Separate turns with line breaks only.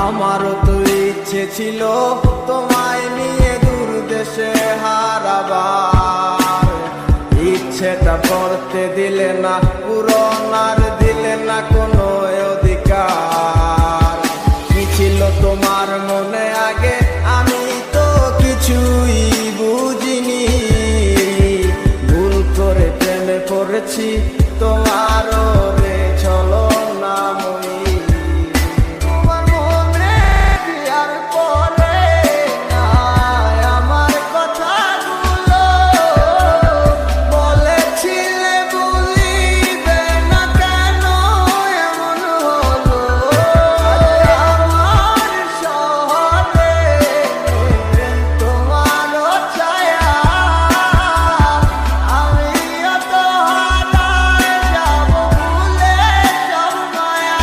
আমারও তো ইচ্ছে ছিল তোমায় নিয়ে দূর দেশে হারাবার, ইচ্ছেটা করতে দিলে না, পূরণ আর দিলে না কোনো অধিকার। কি ছিল তোমার মনে আগে আমি তো কিছুই বুঝিনি, ভুল করে প্রেমে পড়েছি তোমারও রে চলো না মই। তোমার মনে আর পড়ে না আমার কথাগুলো, বলেছিলে বলিবে না কেন এমন হলো। আমার শহরে তোমারও ছায়া, আমি অত হারায় যাব ভুলে সব মায়া।